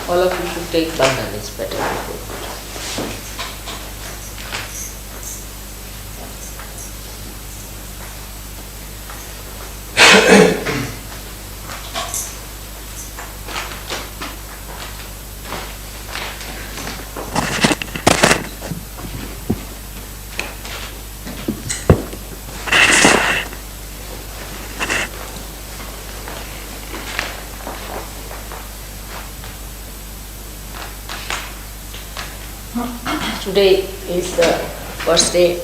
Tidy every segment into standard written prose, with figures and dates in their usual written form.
All of you should take bandhan, it's better before. Today is the first day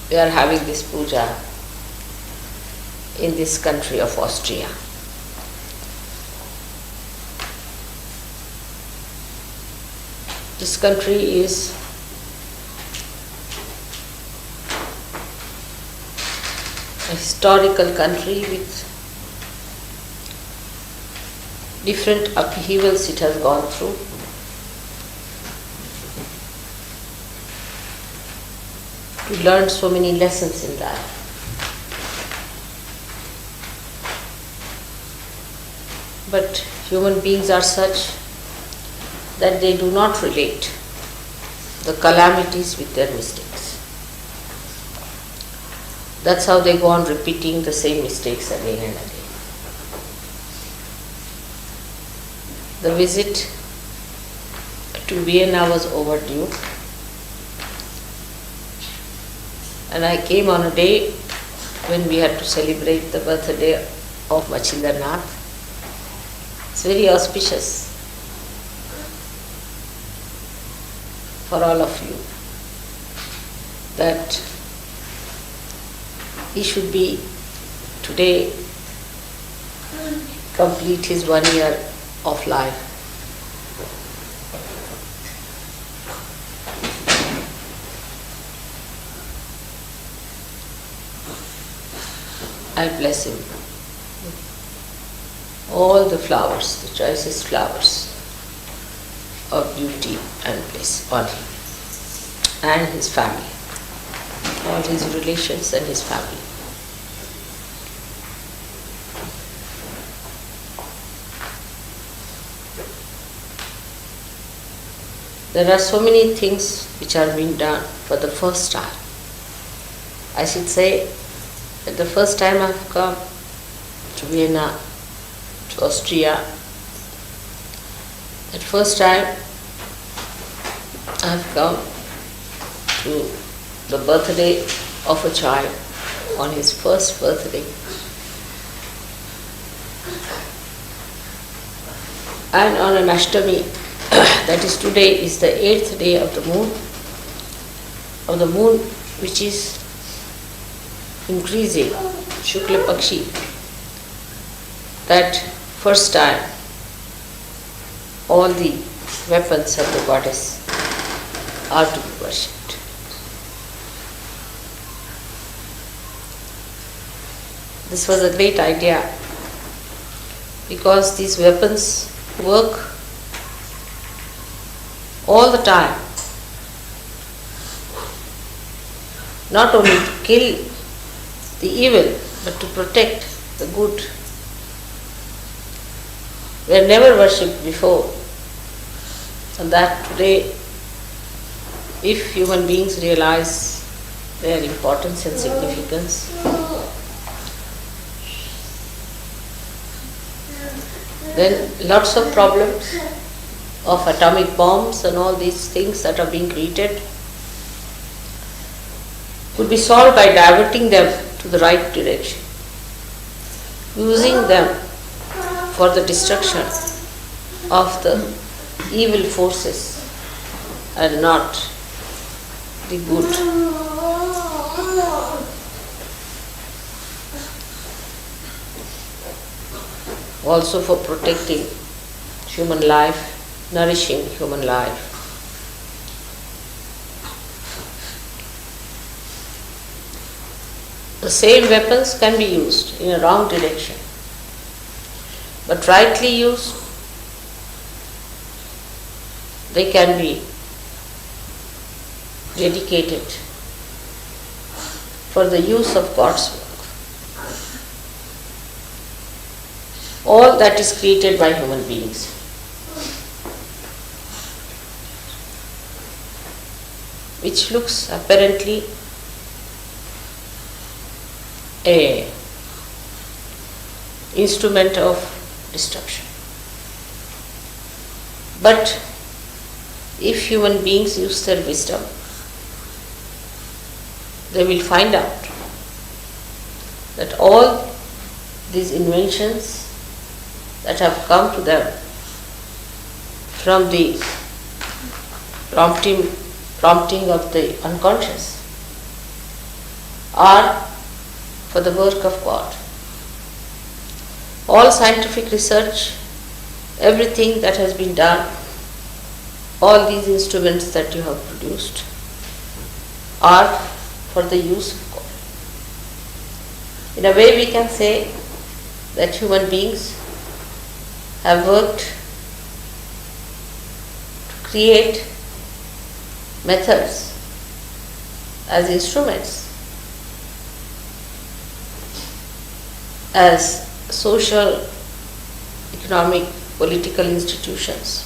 we are having this puja in this country of Austria. This country is a historical country with different upheavals it has gone through. We learned so many lessons in that. But human beings are such that they do not relate the calamities with their mistakes. That's how they go on repeating the same mistakes again and again. The visit to Vienna was overdue. And I came on a day when we had to celebrate the birthday of Machindranath. It's very auspicious for all of you that he should be today complete his 1 year of life. I bless him. All the flowers, the choicest flowers of beauty and bliss on him and his family, all his relations and his family. There are so many things which are being done for the first time. I should say, that the first time I've come to Vienna, to Austria, that first time I've come to the birthday of a child on his first birthday. And on an Ashtami, that is today, is the 8th day of the moon which is increasing, Shukla Pakshi, that first time all the weapons of the goddess are to be worshipped. This was a great idea because these weapons work all the time, not only to kill the evil, but to protect the good. Were never worshipped before, and that today, if human beings realize their importance and significance, then lots of problems of atomic bombs and all these things that are being created could be solved by diverting them to the right direction, using them for the destruction of the evil forces and not the good. Also for protecting human life, nourishing human life. The same weapons can be used in a wrong direction, but rightly used, they can be dedicated for the use of God's work. all that is created by human beings. Which looks apparently a instrument of destruction. But if human beings use their wisdom, they will find out that all these inventions that have come to them from the prompting of the unconscious are for the work of God. All scientific research, everything that has been done, all these instruments that you have produced are for the use of God. In a way, we can say that human beings have worked to create methods as instruments, as social, economic, political institutions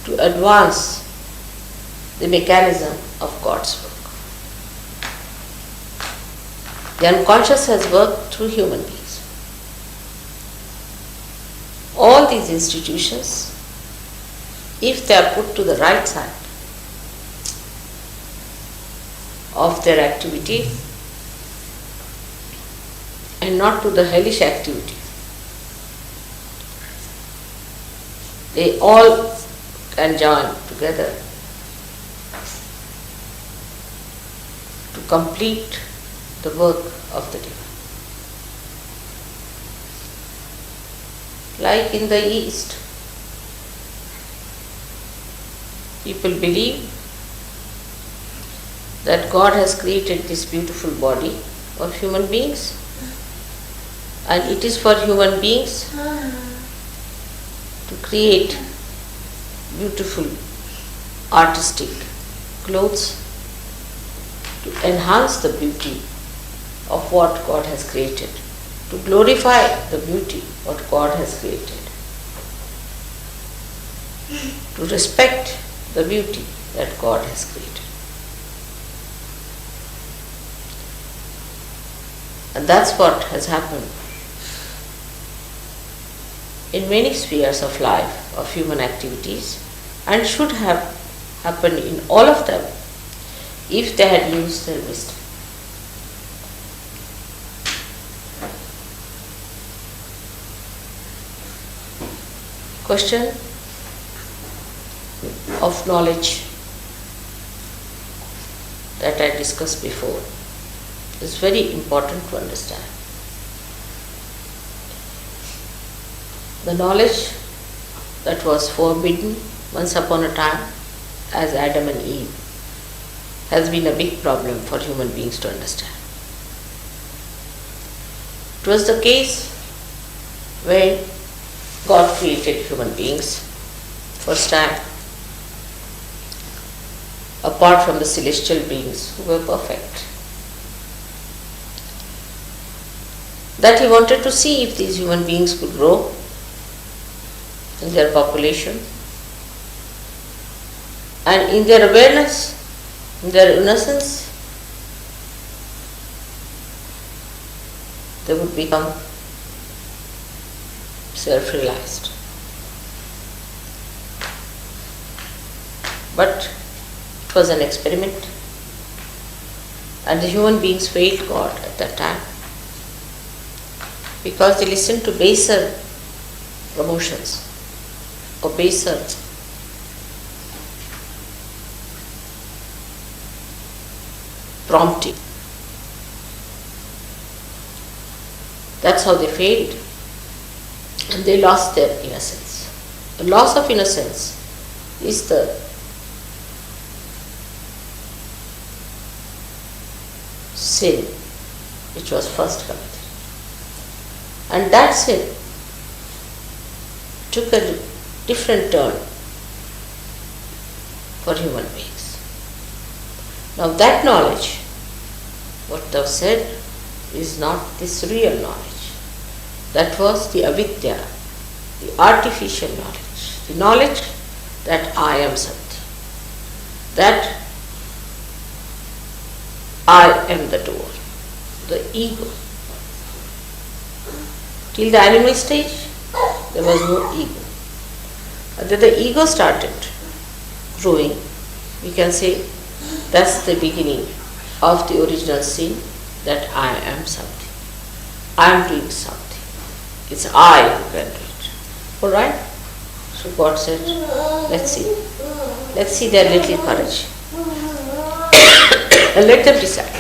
to advance the mechanism of God's work. The unconscious has worked through human beings. All these institutions, if they are put to the right side of their activity and not to the hellish activity, they all can join together to complete the work of the divine. Like in the East, people believe that God has created this beautiful body of human beings, and it is for human beings to create beautiful artistic clothes to enhance the beauty of what God has created, to glorify the beauty what God has created, to respect the beauty that God has created. And that's what has happened in many spheres of life, of human activities, and should have happened in all of them if they had used their wisdom. Question of knowledge that I discussed before is very important to understand. The knowledge that was forbidden once upon a time as Adam and Eve has been a big problem for human beings to understand. It was the case when God created human beings first time, apart from the celestial beings who were perfect. That He wanted to see if these human beings could grow in their population and in their awareness, in their innocence, they would become self-realized. But it was an experiment, and the human beings failed God at that time because they listened to baser emotions or baser prompting. That's how they failed, and they lost their innocence. The loss of innocence is the sin which was first committed. And that sin took a different turn for human beings. Now that knowledge what thou said is not this real knowledge. That was the avidya, the artificial knowledge, the knowledge that I am something, that I am the doer, the ego. Till the animal stage, there was no ego. And then the ego started growing. We can say that's the beginning of the original sin, that I am something. I am doing something. It's I who can do it. Alright? So God said, let's see. Let's see their little courage. And let them decide.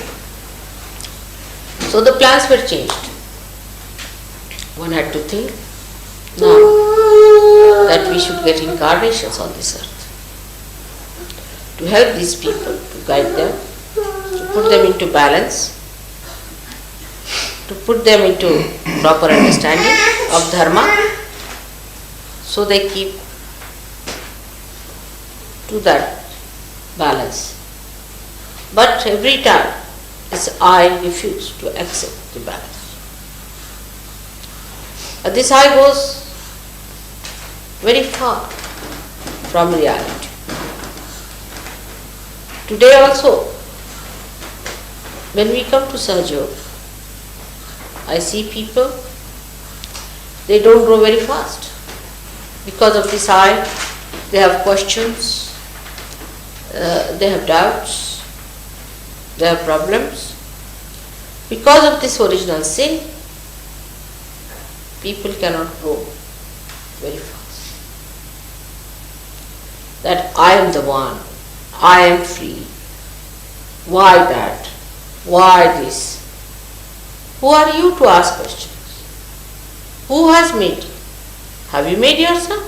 So the plans were changed. One had to think now that we should get incarnations on this earth to help these people, to guide them, to put them into balance, to put them into proper understanding of dharma, so they keep to that balance. But every time I refuse to accept the balance. This I goes very far from reality. Today also, when we come to Sahaja, I see people, they don't grow very fast. Because of this I, they have questions, they have doubts, they have problems. Because of this original sin, people cannot grow very fast. That I am the one, I am free. Why that? Why this? Who are you to ask questions? Who has made you? Have you made yourself?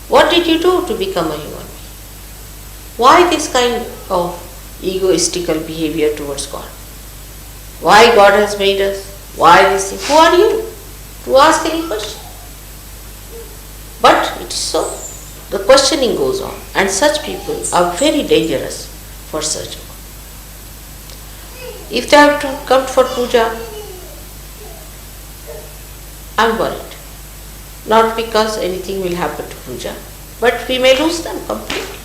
What did you do to become a human being? Why this kind of egoistical behavior towards God? Why God has made us? Why this thing? Who are you to ask any question? But it is so. The questioning goes on, and such people are very dangerous for search. If they have to come for puja, I am worried. Not because anything will happen to puja, but we may lose them completely.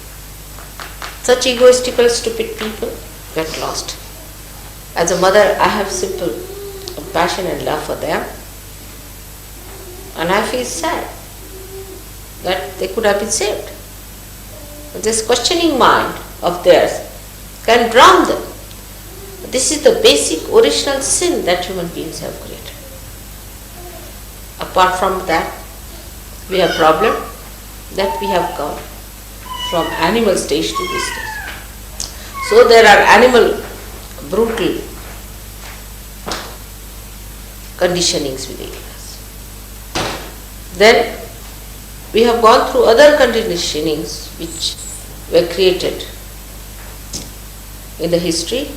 Such egoistical, stupid people get lost. As a mother, I have simple compassion and love for them, and I feel sad that they could have been saved. But this questioning mind of theirs can drown them. This is the basic original sin that human beings have created. Apart from that, we have problem that we have come from animal stage to this stage. So there are animal brutal conditionings within us. Then we have gone through other conditionings which were created in the history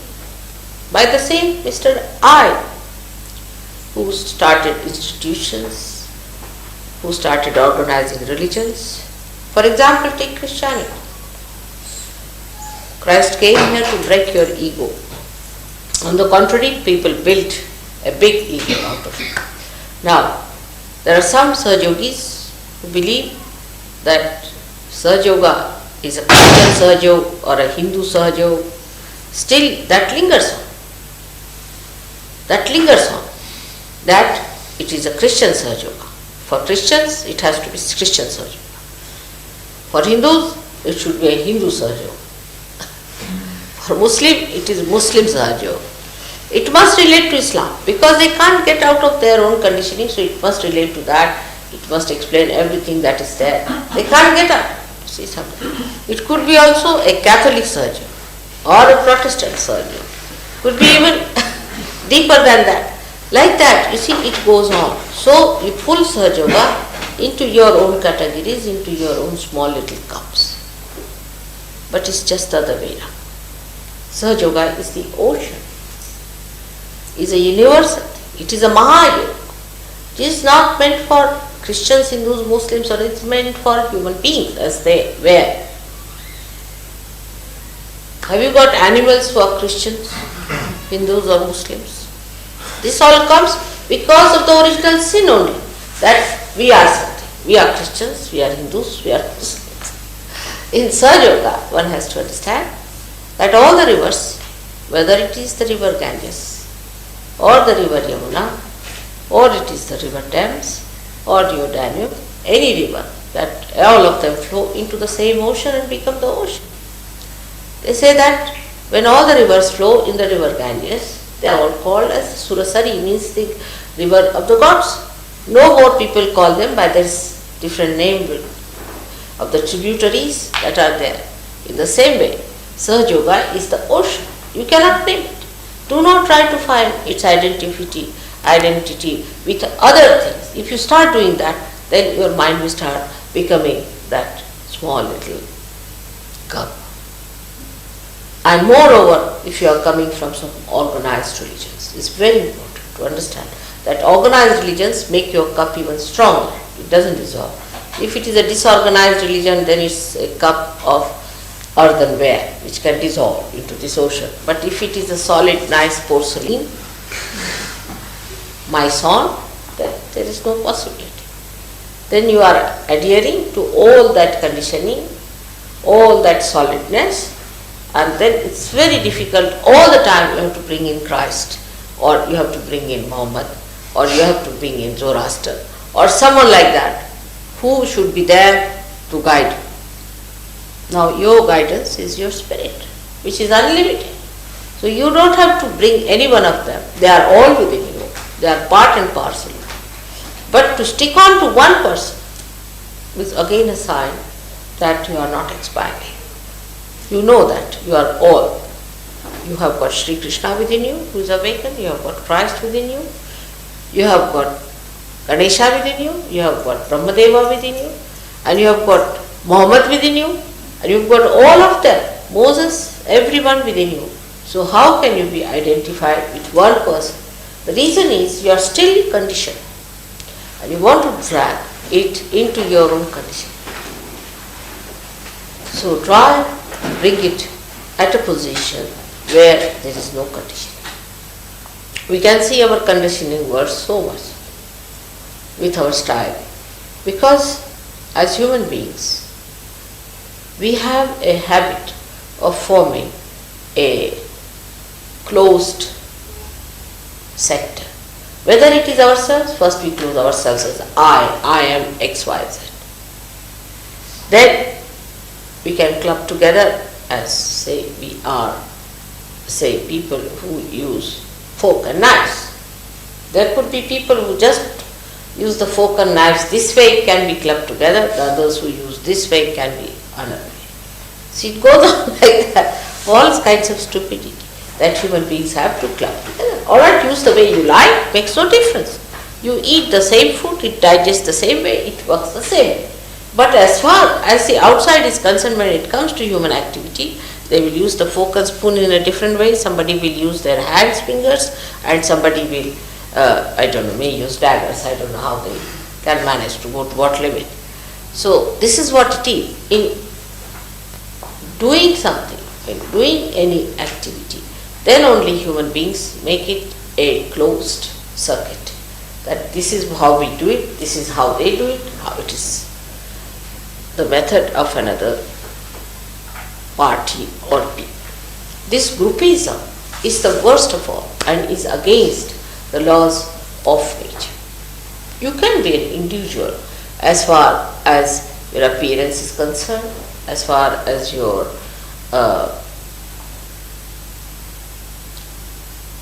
by the same Mr. I, who started institutions, who started organizing religions. For example, take Christianity. Christ came here to break your ego. On the contrary, people built a big ego out of it. Now, there are some Sahajogis who believe that Sahaja is a Christian Sahaja or a Hindu Sahaja. Still, that lingers on. That lingers on. That it is a Christian Sahaja. For Christians, it has to be Christian Sahaja. For Hindus, it should be a Hindu Sahaja. For Muslim, it is Muslim Sahaja. It must relate to Islam because they can't get out of their own conditioning, so it must relate to that. It must explain everything that is there. They can't get out. See something. It could be also a Catholic Sahaja or a Protestant Sahaja. Could be even deeper than that. Like that, you see, it goes on. So you pull Sahaja into your own categories, into your own small little cups. But it's just the other way around. Sahaja is the ocean. Is a universal thing. It is a Mahayoga. It is not meant for Christians, Hindus, Muslims, or it's meant for human beings as they were. Have you got animals who are Christians? Hindus or Muslims. This all comes because of the original sin only, that we are something. We are Christians, we are Hindus, we are Muslims. In Sahaja Yoga, one has to understand that all the rivers, whether it is the river Ganges, or the river Yamuna, or it is the river Thames, or the Danube, any river, that all of them flow into the same ocean and become the ocean. They say that when all the rivers flow in the river Ganges, they are all called as Surasari, means the river of the gods. No more people call them by this different name of the tributaries that are there. In the same way, Sahaja Yoga is the ocean. You cannot name it. Do not try to find its identity with other things. If you start doing that, then your mind will start becoming that small little cup. And moreover, if you are coming from some organized religions, it's very important to understand that organized religions make your cup even stronger. It doesn't dissolve. If it is a disorganized religion, then it's a cup of earthenware which can dissolve into this ocean. But if it is a solid, nice porcelain, Maison, then there is no possibility. Then you are adhering to all that conditioning, all that solidness, and then it's very difficult. All the time you have to bring in Christ, or you have to bring in Muhammad, or you have to bring in Zoroaster, or someone like that, who should be there to guide you. Now your guidance is your spirit, which is unlimited. So you don't have to bring any one of them. They are all within you. They are part and parcel. But to stick on to one person is again a sign that you are not expanding. You know that you are all. You have got Shri Krishna within you, who is awakened. You have got Christ within you. You have got Ganesha within you. You have got Brahmadeva within you. And you have got Muhammad within you. And you have got all of them. Moses, everyone within you. So how can you be identified with one person? The reason is you are still conditioned. And you want to drag it into your own condition. So try and bring it at a position where there is no condition. We can see our conditioning works so much with our style, because as human beings we have a habit of forming a closed sector. Whether it is ourselves, first we close ourselves as I am XYZ. Then we can club together as, say, we are, say, people who use fork and knives. There could be people who just use the fork and knives this way, can be clubbed together. The others who use this way can be another way. See, it goes on like that. All kinds of stupidity that human beings have to club together. Alright, use the way you like, makes no difference. You eat the same food, it digests the same way, it works the same way. But as far as the outside is concerned, when it comes to human activity, they will use the fork and spoon in a different way. Somebody will use their hands, fingers, and somebody will, may use daggers. I don't know how they can manage to go to what limit. So this is what it is. In doing something, in doing any activity, then only human beings make it a closed circuit. That this is how we do it, this is how they do it, how it is the method of another party or people. This groupism is the worst of all and is against the laws of nature. You can be an individual as far as your appearance is concerned, as far as your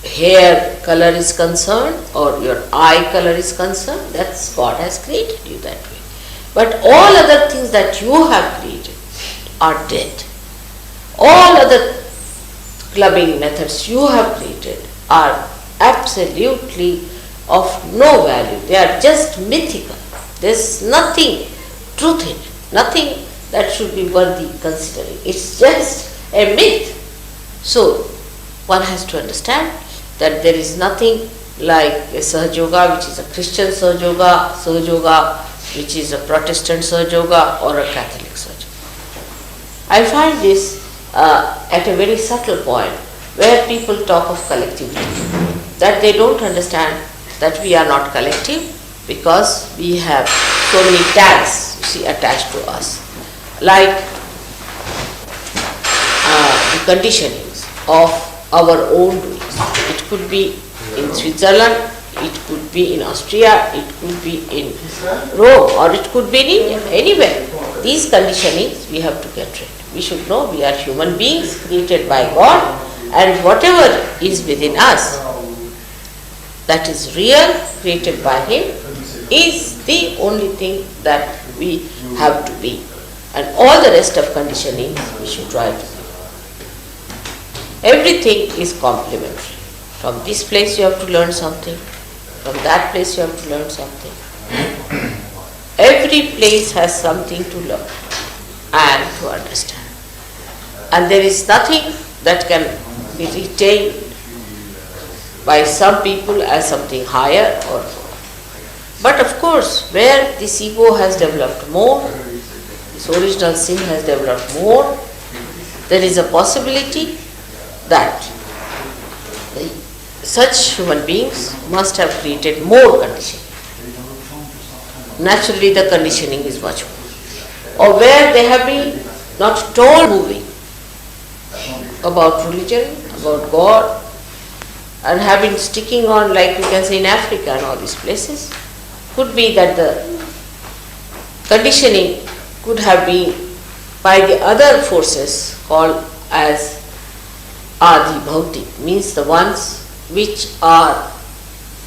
hair color is concerned or your eye color is concerned. That's God has created you that way. But all other things that you have created are dead. All other clubbing methods you have created are absolutely of no value. They are just mythical. There's nothing truth in it, nothing that should be worthy considering. It's just a myth. So one has to understand that there is nothing like a Sahaja Yoga, which is a Christian Sahaja Yoga, which is a Protestant Sahaja Yoga, or a Catholic Sahaja Yoga. I find this at a very subtle point where people talk of collectivity, that they don't understand that we are not collective because we have so many tags, you see, attached to us, like the conditionings of our own doings. It could be in Switzerland, it could be in Austria, it could be in Rome, or it could be in India, anywhere. These conditionings we have to get rid. We should know we are human beings created by God, and whatever is within us that is real, created by Him, is the only thing that we have to be. And all the rest of conditioning we should try to be. Everything is complementary. From this place you have to learn something, from that place you have to learn something. Every place has something to learn and to understand. And there is nothing that can be retained by some people as something higher or lower. But of course, where this ego has developed more, this original sin has developed more, there is a possibility that such human beings must have created more conditioning. Naturally, the conditioning is much more. Or where they have been not told moving about religion, about God, and have been sticking on, like you can say in Africa and all these places, could be that the conditioning could have been by the other forces called as Adi Bhautik, means the ones which are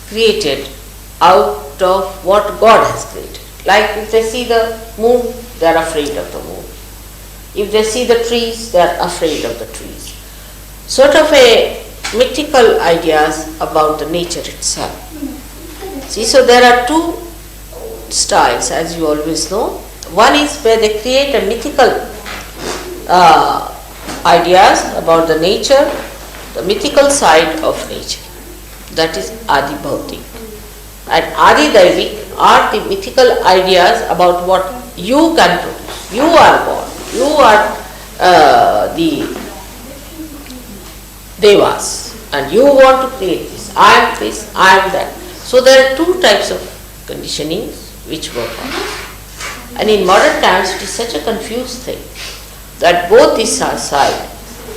created out of what God has created. Like if they see the moon, they are afraid of the moon. If they see the trees, they are afraid of the trees. Sort of a mythical ideas about the nature itself. See, so there are two styles, as you always know. One is where they create a mythical ideas about the nature, the mythical side of nature. That is Adi Bhautik. And Adi Daivik are the mythical ideas about what you can produce. You are God. You are the Devas. And you want to create this. I am this, I am that. So there are two types of conditionings which work on this. And in modern times it is such a confused thing that both these sides,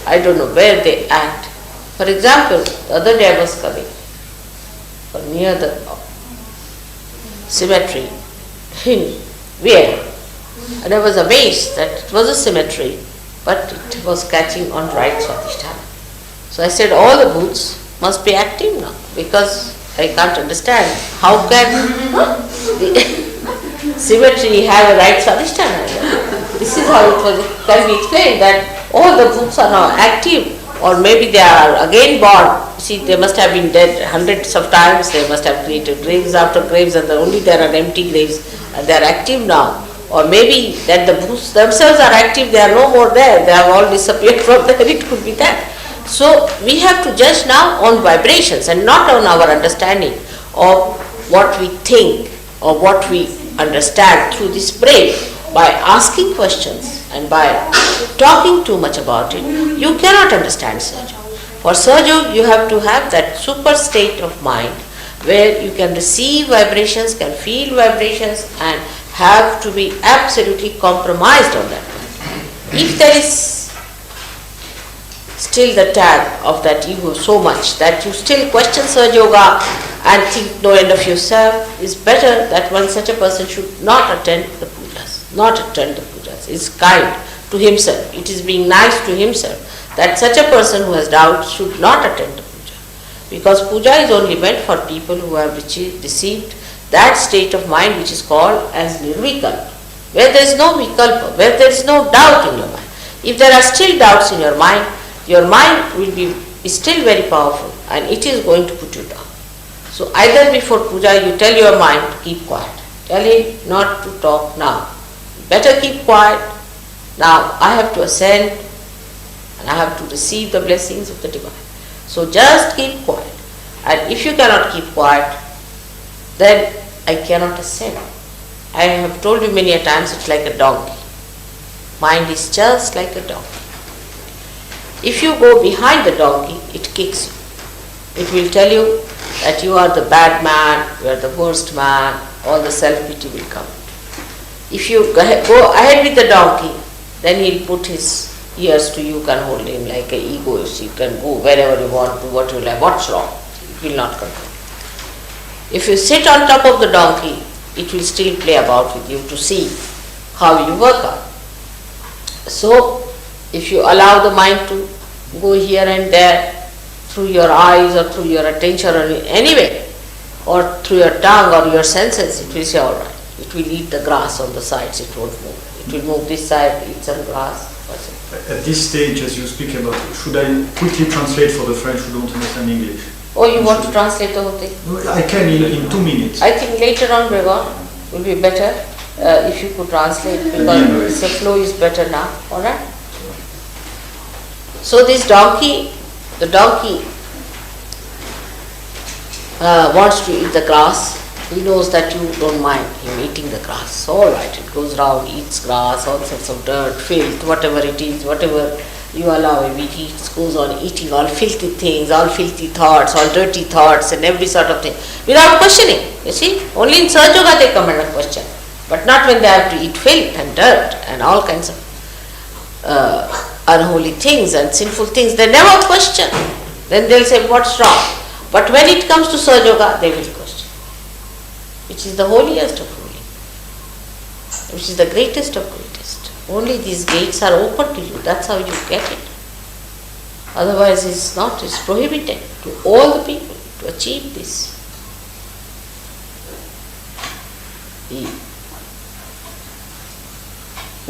I don't know where they act. For example, the other day I was coming near the cemetery in Vienna, and I was amazed that it was a cemetery, but it was catching on right Swadhisthana. So I said all the booths must be active now, because I can't understand how can the cemetery have a right Swadhisthana. This is how it was, can be explained, that all the booths are now active, or maybe they are again born. See, they must have been dead hundreds of times, they must have created graves after graves, and only there are empty graves, and they are active now. Or maybe that the booths themselves are active, they are no more there, they have all disappeared from there, it could be that. So we have to judge now on vibrations and not on our understanding of what we think or what we understand through this brain. By asking questions and by talking too much about it, you cannot understand Sahaja. For Sahaja, you have to have that super state of mind where you can receive vibrations, can feel vibrations, and have to be absolutely compromised on that. If there is still the tag of that ego so much that you still question Sahaja Yoga and think no end of yourself, is better that one such a person should not attend the pujas, not attend the pujas. It's kind to himself, it is being nice to himself, that such a person who has doubts should not attend the puja. Because puja is only meant for people who have received that state of mind which is called as nirvikalpa, where there is no vikalpa, where there is no doubt in your mind. If there are still doubts in your mind will be still very powerful and it is going to put you down. So either before puja you tell your mind to keep quiet, tell it not to talk now, better keep quiet, now I have to ascend and I have to receive the blessings of the divine. So just keep quiet, and if you cannot keep quiet, then I cannot ascend. I have told you many a times, it's like a donkey. Mind is just like a donkey. If you go behind the donkey, it kicks you. It will tell you that you are the bad man, you are the worst man, all the self-pity will come. If you go ahead with the donkey, then he'll put his ears to you, can hold him like an egoist. You can go wherever you want, do what you like. What's wrong? It will not control. If you sit on top of the donkey, it will still play about with you to see how you work out. So, if you allow the mind to go here and there through your eyes or through your attention or anyway, or through your tongue or your senses, it will say all right. It will eat the grass on the sides, it won't move. It will move this side, eat some grass. At this stage, as you speak about, should I quickly translate for the French who don't understand English? Oh, you want to translate the whole thing? I can in 2 minutes. I think later on, Gregor, will be better if you could translate, because the flow is better now. Alright? So this donkey, the donkey wants to eat the grass. He knows that you don't mind him eating the grass. So alright, it goes round, eats grass, all sorts of dirt, filth, whatever it is, whatever you allow him, he eats, goes on eating all filthy things, all filthy thoughts, all dirty thoughts and every sort of thing, without questioning. You see, only in Sahaja Yoga they come under question, but not when they have to eat filth and dirt and all kinds of unholy things and sinful things. They never question. Then they'll say, what's wrong? But when it comes to Sahaja Yoga, they will question, which is the holiest of holy, which is the greatest of greatest. Only these gates are open to you, that's how you get it. Otherwise it's not, it's prohibited to all the people to achieve this. The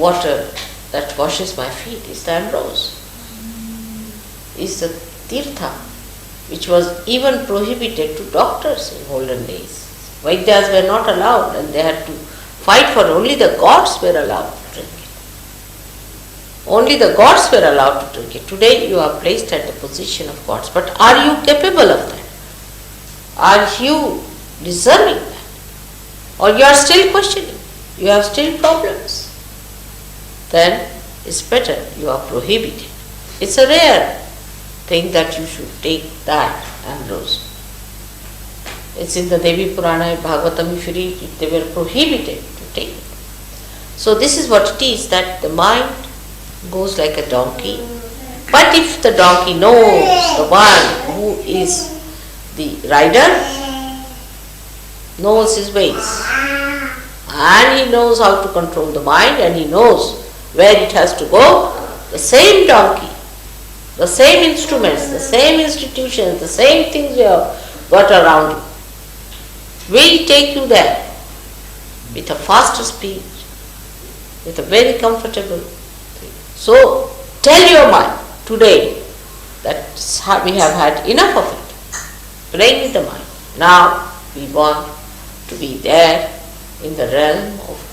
water that washes my feet is the ambrose, is the tirtha, which was even prohibited to doctors in olden days. Vaidyas were not allowed and they had to fight for, only the gods were allowed to drink it. Only the gods were allowed to drink it. Today you are placed at the position of gods, but are you capable of that? Are you deserving that? Or you are still questioning? You have still problems? Then it's better you are prohibited. It's a rare thing that you should take that ambrose. It's in the Devi Purana, Bhagavatam, if you read it, they were prohibited to take it. So this is what it is, that the mind goes like a donkey. But if the donkey knows the one who is the rider, knows his ways, and he knows how to control the mind, and he knows where it has to go, the same donkey, the same instruments, the same institutions, the same things you have got around you, will take you there with a faster speed, with a very comfortable thing. So tell your mind today that we have had enough of it, playing with the mind. Now we want to be there in the realm of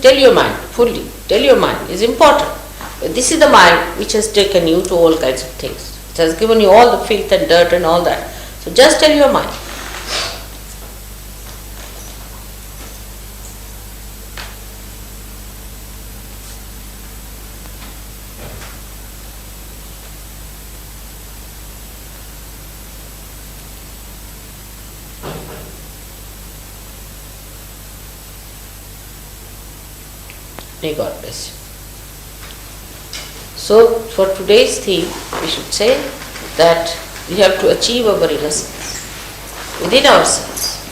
tell your mind fully, tell your mind is important. But this is the mind which has taken you to all kinds of things. It has given you all the filth and dirt and all that. So just tell your mind. May God bless you. So, for today's theme, we should say that we have to achieve our innocence within ourselves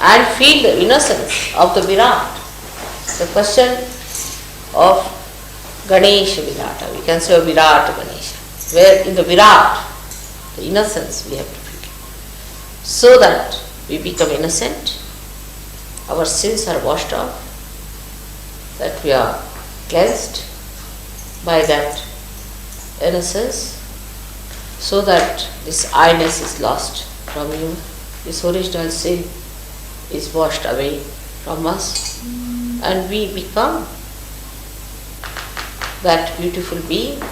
and feel the innocence of the Virat. The question of Ganesha Virata, we can say Virat Ganesha, where in the Virat, the innocence we have to feel, so that we become innocent, our sins are washed off, that we are cleansed by that innocence, so that this I-ness is lost from you, this original sin is washed away from us, and we become that beautiful being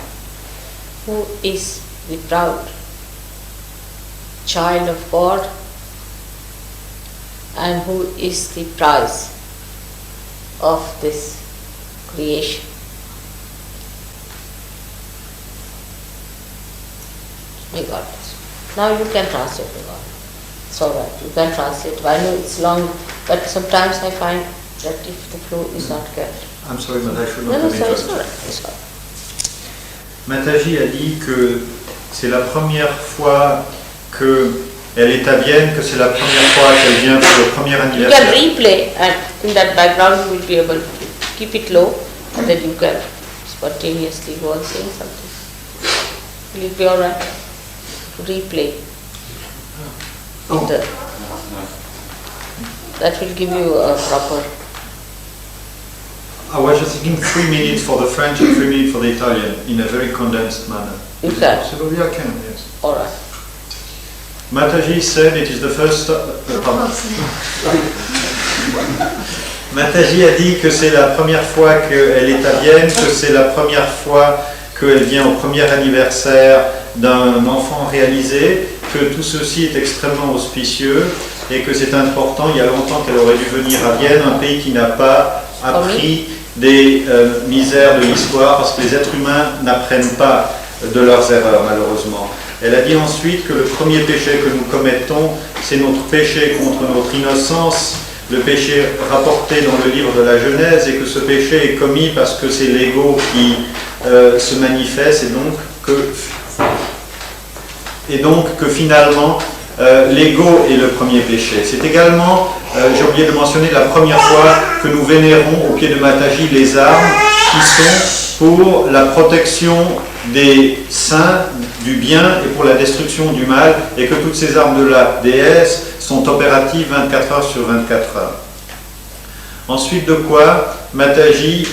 who is the proud child of God and who is the prize of this creation. May God bless you. Now you can translate the God. It's all right, you can translate. I know it's long, but sometimes I find that if the flow is not kept. I'm sorry, but I should not No, have sorry, it's interrupted. all right. It's all right. Mataji a dit que c'est la première fois qu'elle est à Vienne, que c'est la première fois qu'elle vient pour le premier You can anniversaire. replay, and in that background you will be able to keep it low, and then you can spontaneously go on saying something. Will it be all right? Replay. That will give you a proper. I was just thinking 3 minutes for the French and 3 minutes for the Italian in a very condensed manner. You Is it can. possible? Yeah, I can, yes. All right. Mataji said it is the first Mataji a dit que c'est la première fois qu'elle est à Vienne, que c'est la première fois qu'elle vient au premier anniversaire d'un enfant réalisé, que tout ceci est extrêmement auspicieux et que c'est important. Il y a longtemps qu'elle aurait dû venir à Vienne, un pays qui n'a pas appris des misères de l'histoire, parce que les êtres humains n'apprennent pas de leurs erreurs, malheureusement. Elle a dit ensuite que le premier péché que nous commettons, c'est notre péché contre notre innocence, le péché rapporté dans le livre de la Genèse, et que ce péché est commis parce que c'est l'ego qui se manifeste, et donc que finalement l'ego est le premier péché. C'est également, j'ai oublié de mentionner, la première fois que nous vénérons au pied de Mataji les armes qui sont pour la protection des saints, du bien et pour la destruction du mal, et que toutes ces armes de la déesse sont opératives 24 heures sur 24 heures. Ensuite de quoi, Mataji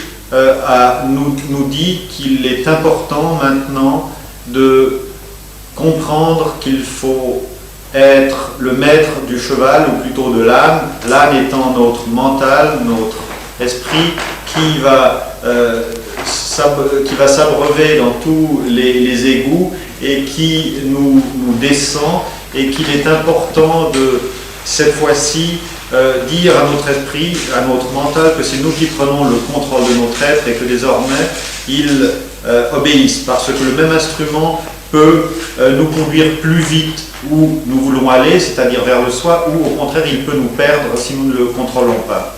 nous dit qu'il est important maintenant de comprendre qu'il faut être le maître du cheval, ou plutôt de l'âne, l'âne étant notre mental, notre esprit, qui va s'abreuver dans tous les égouts et qui nous descend, et qu'il est important de, cette fois-ci, dire à notre esprit, à notre mental, que c'est nous qui prenons le contrôle de notre être et que désormais il obéisse, parce que le même instrument peut nous conduire plus vite où nous voulons aller, c'est-à-dire vers le soi, ou au contraire il peut nous perdre si nous ne le contrôlons pas.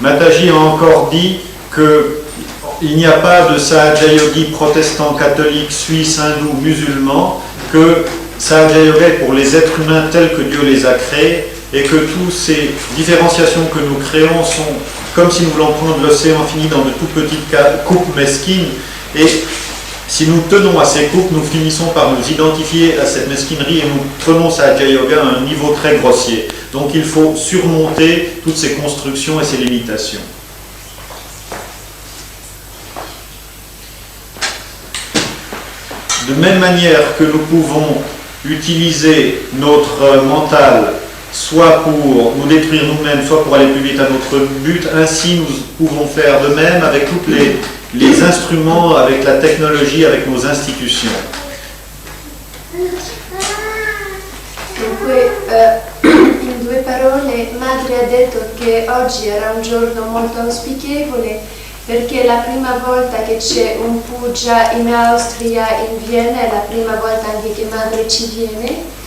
Mataji a encore dit qu'il n'y a pas de Sahaja Yogi protestant, catholique, suisse, hindou, musulman, que Sahaja Yoga est pour les êtres humains tels que Dieu les a créés, et que toutes ces différenciations que nous créons sont comme si nous voulions prendre l'océan infini dans de toutes petites coupes mesquines, et si nous tenons à ces coupes, nous finissons par nous identifier à cette mesquinerie et nous prenons Sahaja Yoga à un niveau très grossier. Donc il faut surmonter toutes ces constructions et ces limitations. De même manière que nous pouvons utiliser notre mental soit pour nous détruire nous-mêmes, soit pour aller plus vite à notre but, ainsi nous pouvons faire de même avec tous les instruments, avec la technologie, avec nos institutions. In due parole, Madre ha detto che oggi era un giorno molto auspicevole perché è la prima volta che c'è un puja in Austria, in Vienna, è la prima volta anche che Madre ci viene.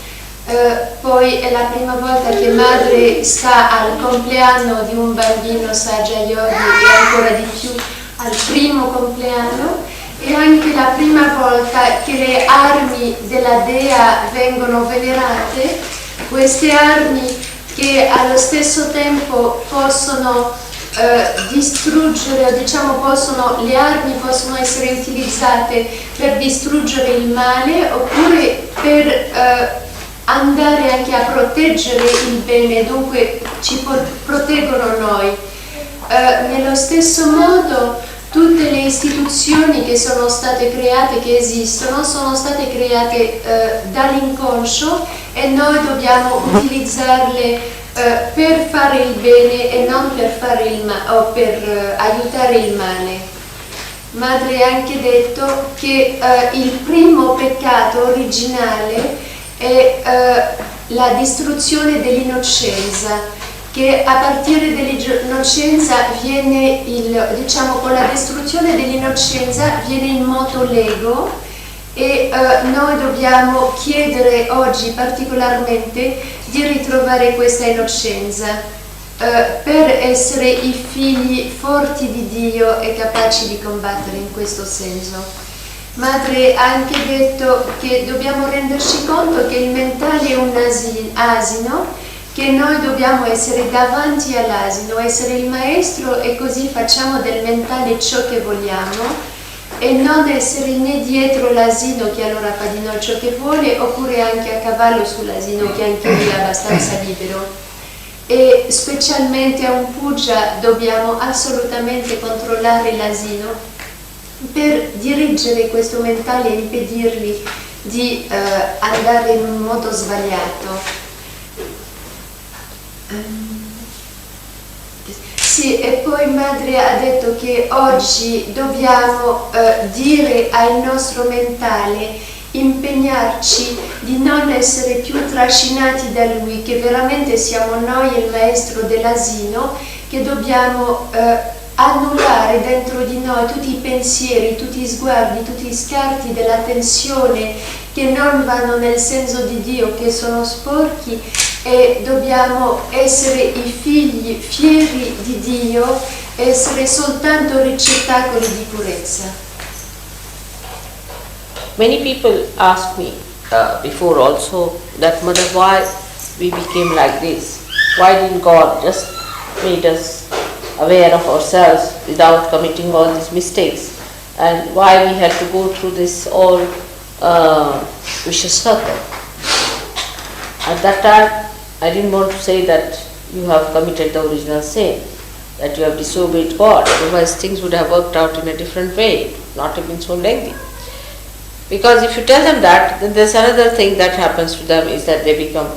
Poi è la prima volta che Madre sta al compleanno di un bambino Sahaja Yogi e ancora di più al primo compleanno, e anche la prima volta che le armi della Dea vengono venerate, queste armi che allo stesso tempo possono distruggere, o diciamo le armi possono essere utilizzate per distruggere il male oppure per andare anche a proteggere il bene, dunque ci proteggono noi. Nello stesso modo tutte le istituzioni che sono state create, che esistono, sono state create dall'inconscio e noi dobbiamo utilizzarle per fare il bene e non per fare il male o per aiutare il male. Madre ha anche detto che il primo peccato originale è la distruzione dell'innocenza, che a partire dall'innocenza viene con la distruzione dell'innocenza viene in moto l'ego e noi dobbiamo chiedere oggi particolarmente di ritrovare questa innocenza per essere i figli forti di Dio e capaci di combattere in questo senso. Madre ha anche detto che dobbiamo renderci conto che il mentale è un asino, che noi dobbiamo essere davanti all'asino, essere il maestro e così facciamo del mentale ciò che vogliamo e non essere né dietro l'asino che allora fa di noi ciò che vuole oppure anche a cavallo sull'asino che anche lui è abbastanza libero. E specialmente a un puja dobbiamo assolutamente controllare l'asino per dirigere questo mentale e impedirgli di andare in un modo sbagliato. Sì, e poi Madre ha detto che oggi dobbiamo dire al nostro mentale, impegnarci di non essere più trascinati da lui, che veramente siamo noi il maestro dell'asino, che dobbiamo annullare dentro di noi tutti i pensieri, tutti i sguardi, tutti i scarti della tensione che non vanno nel senso di Dio, che sono sporchi, e dobbiamo essere i figli fieri di Dio, essere soltanto ricettacoli di purezza. Many people ask me before also that, Mother, why we became like this? Why didn't God just made us aware of ourselves without committing all these mistakes? And why we had to go through this all vicious circle? At that time, I didn't want to say that you have committed the original sin, that you have disobeyed God, otherwise things would have worked out in a different way, not have been so lengthy. Because if you tell them that, then there's another thing that happens to them is that they become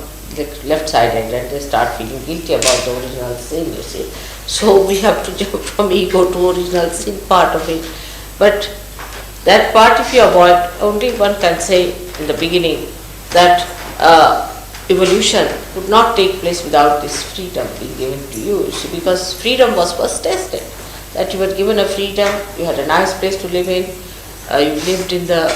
left-sided and they start feeling guilty about the original sin, you see. So we have to jump from ego to original sin part of it. But that part if you avoid, only one can say in the beginning that evolution could not take place without this freedom being given to you, see, because freedom was first tested. That you were given a freedom, you had a nice place to live in, you lived in the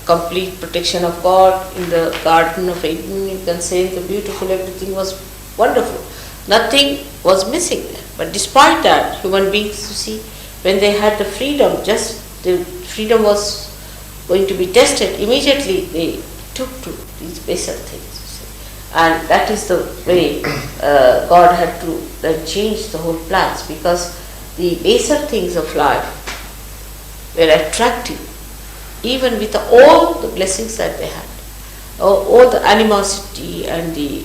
complete protection of God, in the Garden of Eden, you can say the beautiful, everything was wonderful. Nothing was missing there. But despite that, human beings, you see, when they had the freedom, just the freedom was going to be tested, immediately they took to these baser things, you see. And that is the way God had to then change the whole plans, because the baser things of life were attractive, even with all the blessings that they had, all the animosity and the,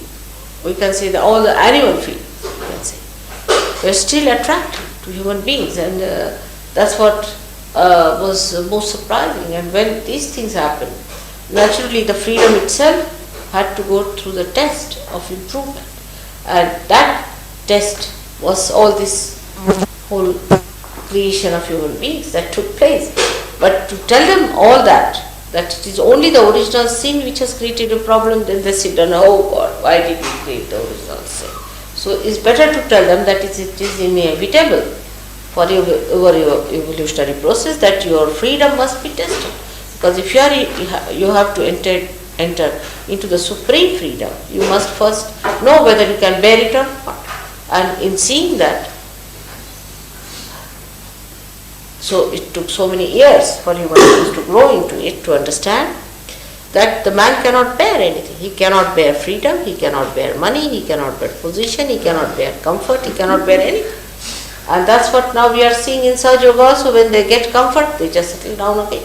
we can say all the animal feelings, we can say, were still attractive to human beings, and that's what was most surprising. And when these things happened, naturally the freedom itself had to go through the test of improvement, and that test was all this whole creation of human beings that took place. But to tell them all that it is only the original sin which has created a problem, then they sit down, oh God, why did we create the original sin? So it's better to tell them that it is inevitable for your evolutionary process, that your freedom must be tested. Because if you have to enter into the supreme freedom, you must first know whether you can bear it or not. And in seeing that, so it took so many years for human beings to grow into it, to understand that the man cannot bear anything. He cannot bear freedom, he cannot bear money, he cannot bear position, he cannot bear comfort, he cannot bear anything. And that's what now we are seeing in Sahaja Yoga also. When they get comfort, they just settle down again.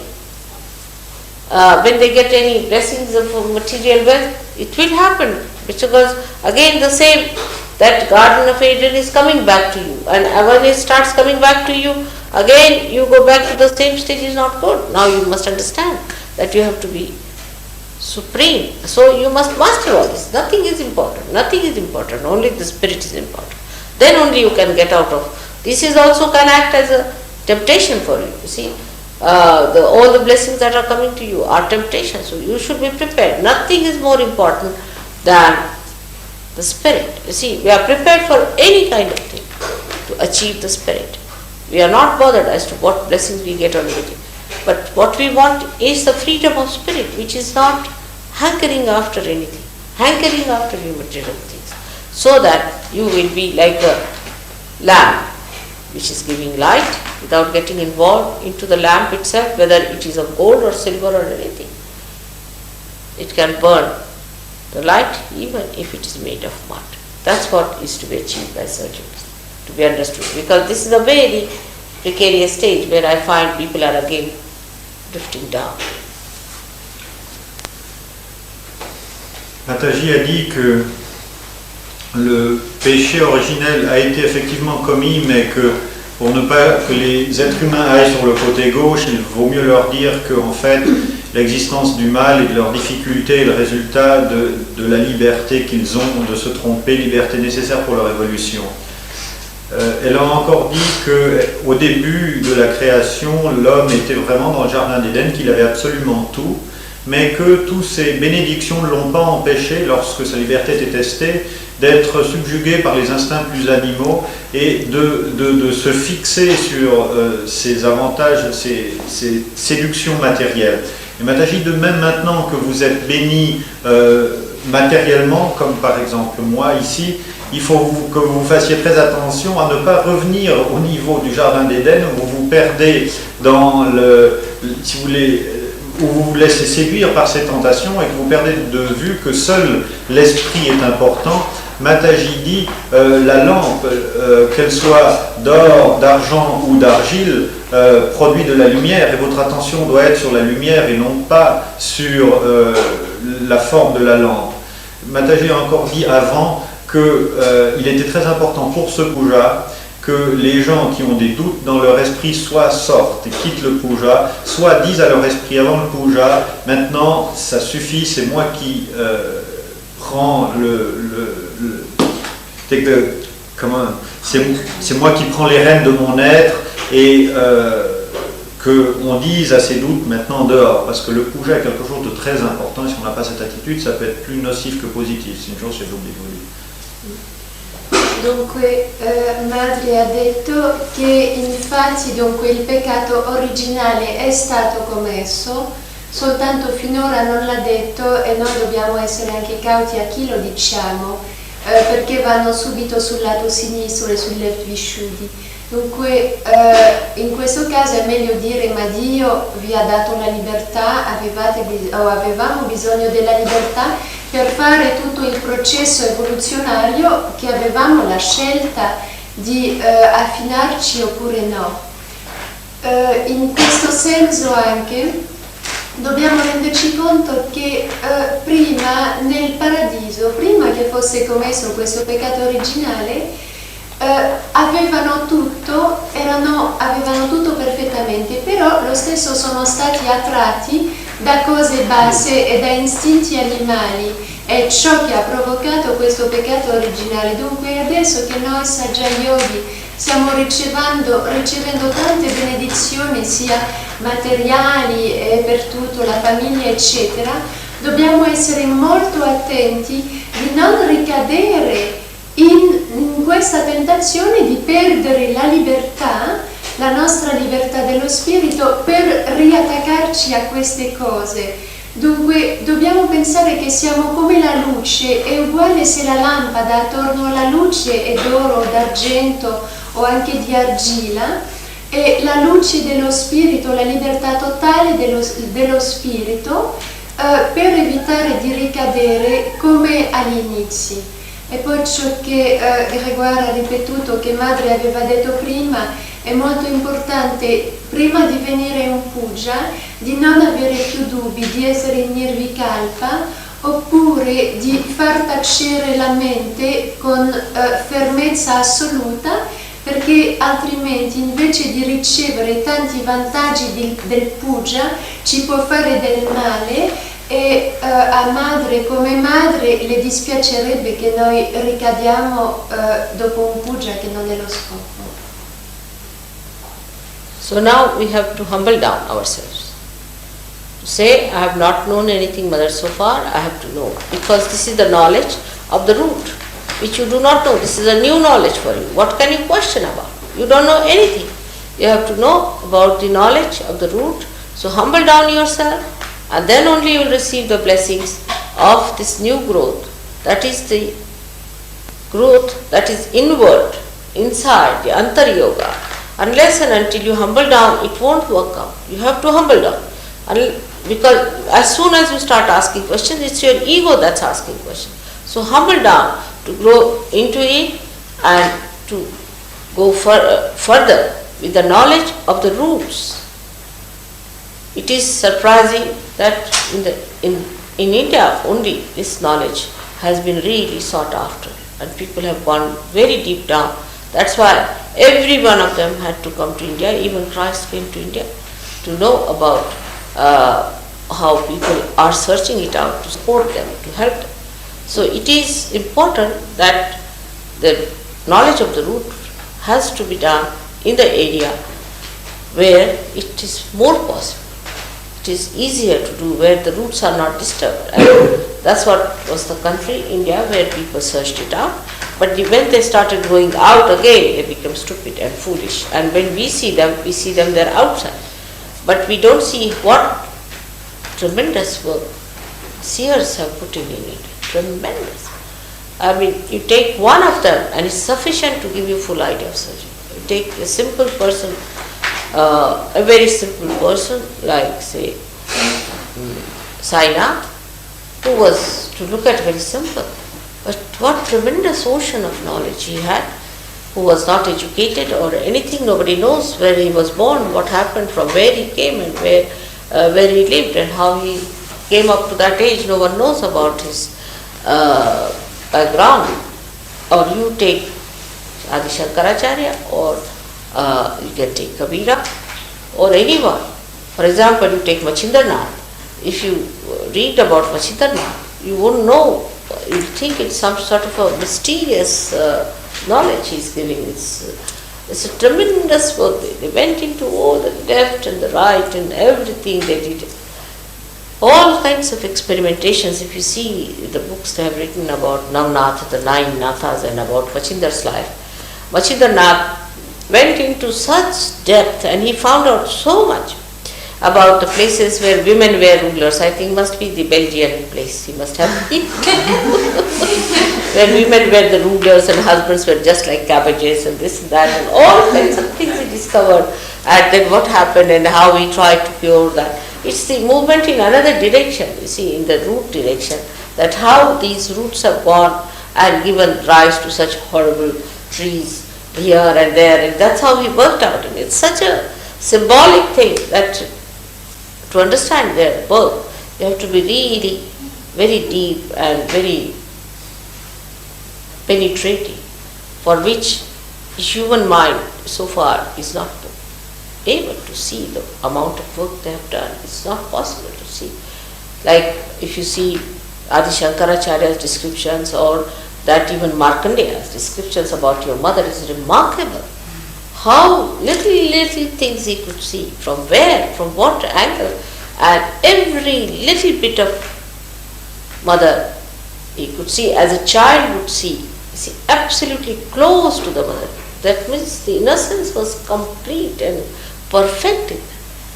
when they get any blessings of material wealth, it will happen. Because again the same, that Garden of Eden is coming back to you, and when it starts coming back to you, again you go back to the same stage is not good. Now you must understand that you have to be supreme. So you must master all this. Nothing is important. Nothing is important. Only the spirit is important. Then only you can get out of. This is also can act as a temptation for you. You see, all the blessings that are coming to you are temptations. So you should be prepared. Nothing is more important than the spirit. You see, we are prepared for any kind of thing to achieve the spirit. We are not bothered as to what blessings we get or anything. But what we want is the freedom of spirit, which is not hankering after anything, hankering after your material things, so that you will be like a lamp which is giving light without getting involved into the lamp itself, whether it is of gold or silver or anything. It can burn the light even if it is made of mud. That's what is to be achieved by surgeons, to be understood. Because this is a very precarious stage where I find people are again drifting down. Mataji a dit que le péché originel a été effectivement commis, mais que pour ne pas que les êtres humains aillent sur le côté gauche, il vaut mieux leur dire qu'en fait l'existence du mal et de leurs difficultés est le résultat de la liberté qu'ils ont de se tromper, liberté nécessaire pour leur évolution. Elle a encore dit qu'au début de la création, l'homme était vraiment dans le jardin d'Éden, qu'il avait absolument tout, mais que toutes ces bénédictions ne l'ont pas empêché, lorsque sa liberté était testée, d'être subjugué par les instincts plus animaux et de se fixer sur ses avantages, ses séductions matérielles. Et Mataji, de même maintenant que vous êtes béni matériellement, comme par exemple moi ici, il faut que vous fassiez très attention à ne pas revenir au niveau du jardin d'Éden où vous vous perdez dans si vous voulez, où vous vous laissez séduire par ces tentations et que vous perdez de vue que seul l'esprit est important. Mataji dit la lampe, qu'elle soit d'or, d'argent ou d'argile, produit de la lumière, et votre attention doit être sur la lumière et non pas sur la forme de la lampe. Mataji a encore dit avant qu'il était très important pour ce puja que les gens qui ont des doutes dans leur esprit soit sortent et quittent le puja, soit disent à leur esprit avant le puja, maintenant ça suffit, c'est moi qui prends c'est moi qui prends les rênes de mon être, et qu'on dise à ces doutes maintenant dehors, parce que le puja est quelque chose de très important, et si on n'a pas cette attitude, ça peut être plus nocif que positif, c'est une chose che d'obbligo. Dunque Madre ha detto che infatti dunque il peccato originale è stato commesso, soltanto finora non l'ha detto, e noi dobbiamo essere anche cauti a chi lo diciamo, perché vanno subito sul lato sinistro e sui left visciudi. Dunque in questo caso è meglio dire: ma Dio vi ha dato la libertà, avevamo bisogno della libertà per fare tutto il processo evoluzionario, che avevamo la scelta di affinarci oppure no. In questo senso anche dobbiamo renderci conto che prima nel paradiso, prima che fosse commesso questo peccato originale, avevano tutto perfettamente, però lo stesso sono stati attratti da cose basse e da istinti animali, è ciò che ha provocato questo peccato originale. Dunque adesso che noi Saggia Yogi stiamo ricevendo tante benedizioni sia materiali e per tutto, la famiglia eccetera, dobbiamo essere molto attenti di non ricadere in questa tentazione di perdere la libertà, la nostra libertà dello spirito, per riattaccarci a queste cose. Dunque dobbiamo pensare che siamo come la luce, è uguale se la lampada attorno alla luce è d'oro, d'argento o anche di argilla, e la luce dello spirito, la libertà totale dello spirito, per evitare di ricadere come agli inizi. E poi ciò che Gregoire ha ripetuto, che Madre aveva detto prima, è molto importante prima di venire un puja, di non avere più dubbi, di essere in nirvikalpa, oppure di far tacere la mente con fermezza assoluta, perché altrimenti invece di ricevere tanti vantaggi del puja ci può fare del male, e a madre come madre le dispiacerebbe che noi ricadiamo dopo un puja che non è lo scopo. So now we have to humble down ourselves. To say, I have not known anything, Mother, so far, I have to know. Because this is the knowledge of the root, which you do not know. This is a new knowledge for you. What can you question about? You don't know anything. You have to know about the knowledge of the root. So humble down yourself, and then only you will receive the blessings of this new growth. That is the growth that is inward, inside, the Antar Yoga. Unless and until you humble down, it won't work out. You have to humble down. Because as soon as you start asking questions, it's your ego that's asking questions. So humble down to grow into it and to go further with the knowledge of the roots. It is surprising that in India only this knowledge has been really sought after, and people have gone very deep down. That's why every one of them had to come to India. Even Christ came to India to know about how people are searching it out, to support them, to help them. So it is important that the knowledge of the root has to be done in the area where it is more possible. It is easier to do where the roots are not disturbed. And that's what was the country, India, where people searched it out. But when they started going out again, they become stupid and foolish. And when we see them they're outside. But we don't see what tremendous work seers have put in it. Tremendous. I mean, you take one of them and it's sufficient to give you full idea of surgery. You take a simple person, a very simple person like, say, Sainath, who was, to look at, very simple. But what tremendous ocean of knowledge he had, who was not educated or anything. Nobody knows where he was born, what happened, from where he came and where he lived and how he came up to that age. No one knows about his background. Or you take Adi Shankaracharya, or you can take Kabira, or anyone. For example, you take Machindranath. If you read about Machindranath, you won't know. You think it's some sort of a mysterious knowledge he's giving. It's a tremendous work. They went into all the left and the right and everything they did. All kinds of experimentations. If you see the books they have written about Navnath, the 9 Nathas, and about Machindra's life, Machindranath went into such depth and he found out so much about the places where women were rulers. I think must be the Belgian place. He must have where women were the rulers and husbands were just like cabbages and this and that, and all kinds of things he discovered. And then what happened and how he tried to cure that. It's the movement in another direction, you see, in the root direction, that how these roots have gone and given rise to such horrible trees here and there, and that's how he worked out. And it's such a symbolic thing that to understand their birth, you have to be really very deep and very penetrating, for which human mind so far is not able to see the amount of work they have done. It's not possible to see. Like if you see Adi Shankaracharya's descriptions, or that even Markandeya's descriptions about your mother, is remarkable. How little things he could see, from where, from what angle, and every little bit of mother he could see as a child would see. You see, absolutely close to the mother. That means the innocence was complete and perfected.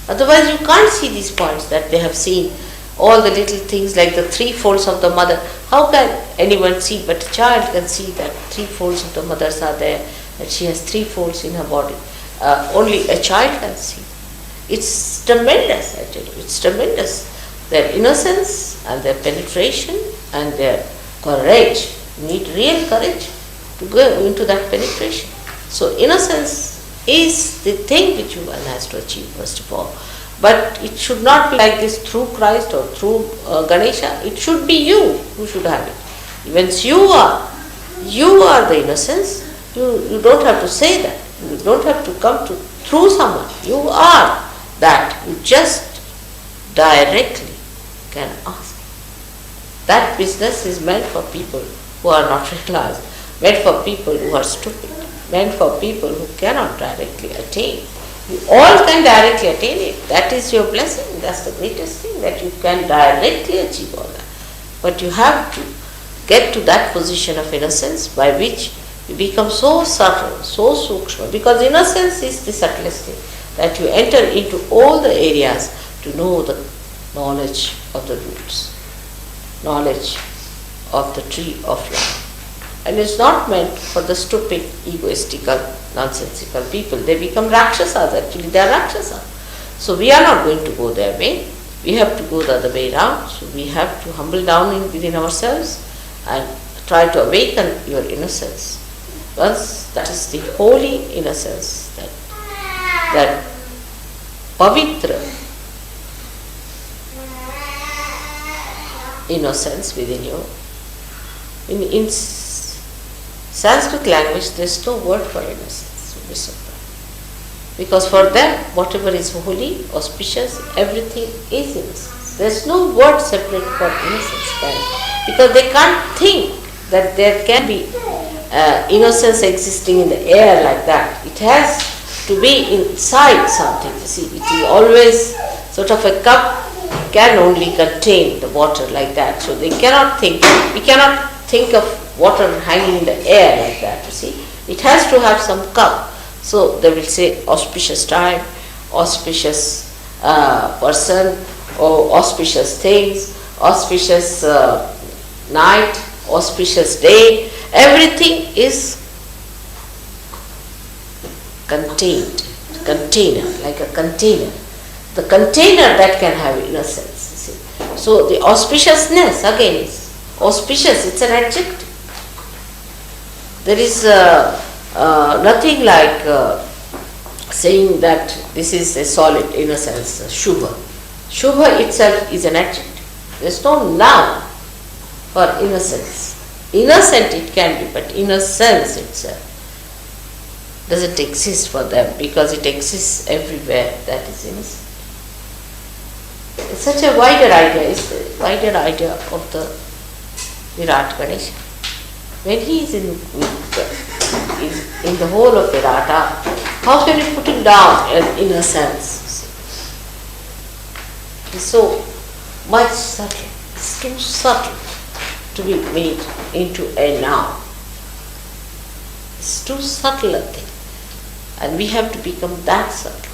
Otherwise you can't see these points that they have seen, all the little things like the 3 folds of the mother. How can anyone see? But a child can see that 3 folds of the mothers are there, that she has 3 folds in her body. Only a child can see. It's tremendous, I tell you, it's tremendous. Their innocence and their penetration and their courage. You need real courage to go into that penetration. So innocence is the thing which one has to achieve first of all. But it should not be like this through Christ or through Ganesha. It should be you who should have it. Once you are the innocence, you don't have to say that. You don't have to come to through someone. You are that. You just directly can ask. That business is meant for people who are not realized, meant for people who are stupid, meant for people who cannot directly attain. You all can directly attain it. That is your blessing. That's the greatest thing, that you can directly achieve all that. But you have to get to that position of innocence by which you become so subtle, so sukshma, because innocence is the subtlest thing, that you enter into all the areas to know the knowledge of the roots, knowledge of the tree of life. And it's not meant for the stupid, egoistical, nonsensical people. They become Rakshasas, actually they are Rakshasas. So we are not going to go their way. We have to go the other way around. So we have to humble down within ourselves and try to awaken your innocence. Once that is the holy innocence, that pavitra innocence within you. In Sanskrit language, there is no word for innocence, you'll be surprised. Because for them, whatever is holy, auspicious, everything is innocence. There is no word separate for innocence, because they can't think that there can be innocence existing in the air like that. It has to be inside something. You see, it is always sort of a cup can only contain the water like that. So they cannot think. We cannot think of water hanging in the air like that. You see, it has to have some cup. So they will say auspicious time, auspicious person, or auspicious things, auspicious night, auspicious day. Everything is contained, container, like a container. The container that can have innocence. You see. So the auspiciousness again is auspicious, it's an adjective. There is nothing like saying that this is a solid innocence, Shubha. Shubha itself is an adjective. There is no noun for innocence. Innocent it can be, but innocence itself doesn't exist for them, because it exists everywhere that is innocent. It's such a wider idea, it's the wider idea of the Virat Ganesha. When he is in the whole of Virata, how can you put him down as innocence? He's so much subtle, it's too subtle to be made into a noun. It's too subtle a thing, and we have to become that subtle.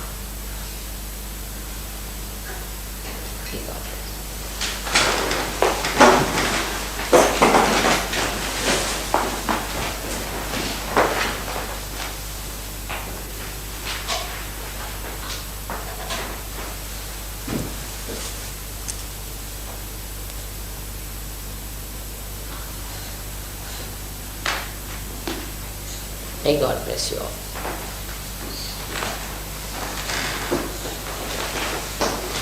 May God bless you all.